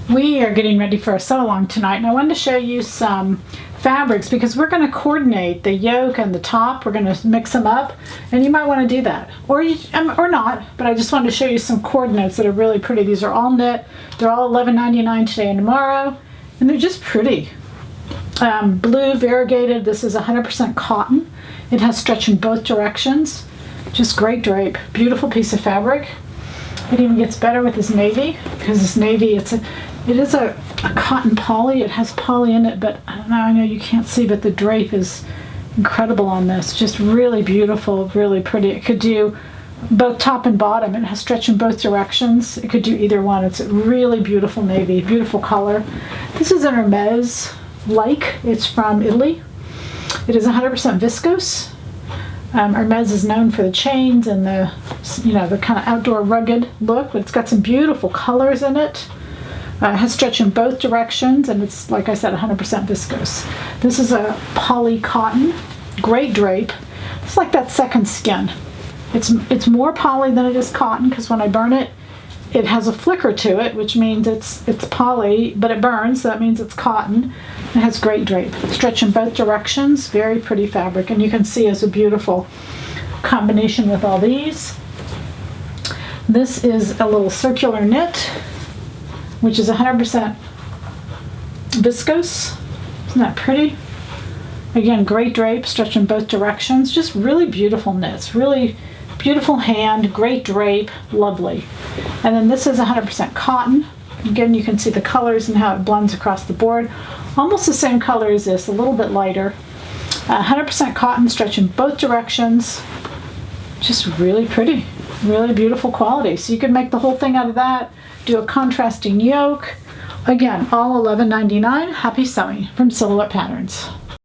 We are getting ready for a sew along tonight, and I wanted to show you some fabrics because we're going to coordinate the yoke and the top. We're going to mix them up, and you might want to do that, or not. But I just wanted to show you some coordinates that are really pretty. These are all knit. They're all $11.99 today and tomorrow, and they're just pretty. Blue variegated. This is 100% cotton. It has stretch in both directions. Just great drape. Beautiful piece of fabric. It even gets better with this navy, because this navy, it is a cotton poly. It has poly in it, but I know you can't see, but the drape is incredible on this. Just really beautiful, really pretty. It could do both top and bottom. It has stretch in both directions. It could do either one. It's a really beautiful navy, beautiful color. This is an Hermes like. It's from Italy. It is 100% viscose. Hermes is known for the chains and the kind of outdoor rugged look, but it's got some beautiful colors in it. It has stretch in both directions, and it's, like I said, 100% viscose. This is a poly cotton, great drape. It's like that second skin. It's more poly than it is cotton, because when I burn it, it has a flicker to it, which means it's poly, but it burns, so that means it's cotton. It has great drape. Stretch in both directions, very pretty fabric, and you can see it's a beautiful combination with all these. This is a little circular knit, which is 100% viscose. Isn't that pretty? Again, great drape, stretch in both directions. Just really beautiful knits, really beautiful hand, great drape, lovely. And then this is 100% cotton. Again, you can see the colors and how it blends across the board. Almost the same color as this, a little bit lighter. 100% cotton, stretch in both directions. Just really pretty, really beautiful quality. So you could make the whole thing out of that, do a contrasting yoke. Again, all $11.99. Happy sewing from Silhouette Patterns.